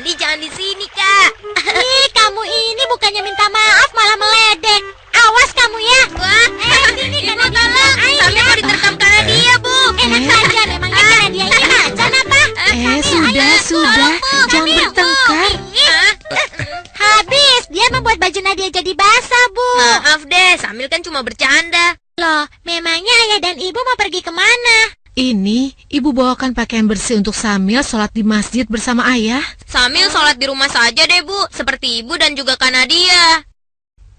mandi jangan di sini, Kak. Ih, kamu ini bukannya minta maaf malah meledek. Awas kamu ya. Wah, sini Ibu karena dia. tolong. Sambil mau diterkam karena dia, Bu. Enak saja, memangnya karena dia ini macan apa? Sudah, jangan bertengkar. Habis, dia membuat baju Nadia jadi basah, Bu. Maaf deh, Samil kan cuma bercanda. Loh, memangnya ayah dan ibu mau pergi kemana? Ini, ibu bawakan pakaian bersih untuk Samil sholat di masjid bersama ayah. Samil sholat di rumah saja deh, Bu. Seperti ibu dan juga Kak Nadia.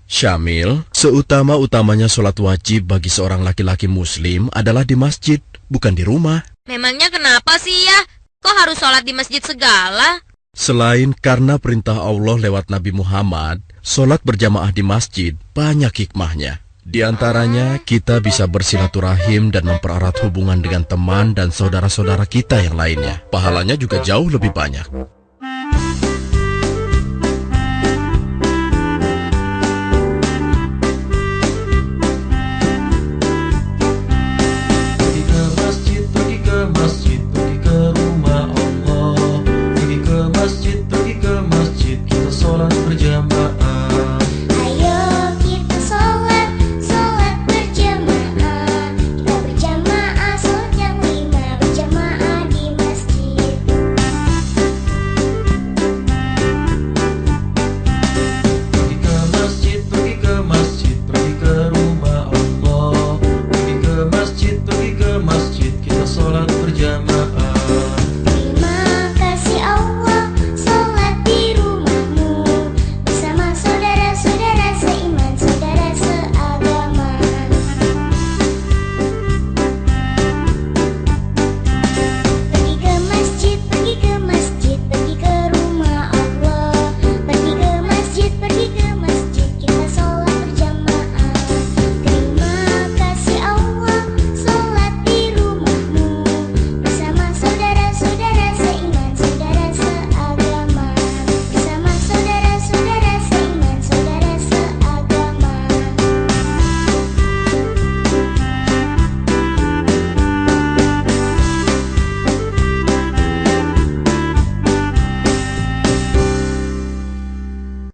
Syamil, seutama-utamanya sholat wajib bagi seorang laki-laki muslim adalah di masjid, bukan di rumah. Memangnya kenapa sih ya? Kok harus sholat di masjid segala? Selain karena perintah Allah lewat Nabi Muhammad, sholat berjamaah di masjid banyak hikmahnya. Di antaranya, kita bisa bersilaturahim dan mempererat hubungan dengan teman dan saudara-saudara kita yang lainnya. Pahalanya juga jauh lebih banyak.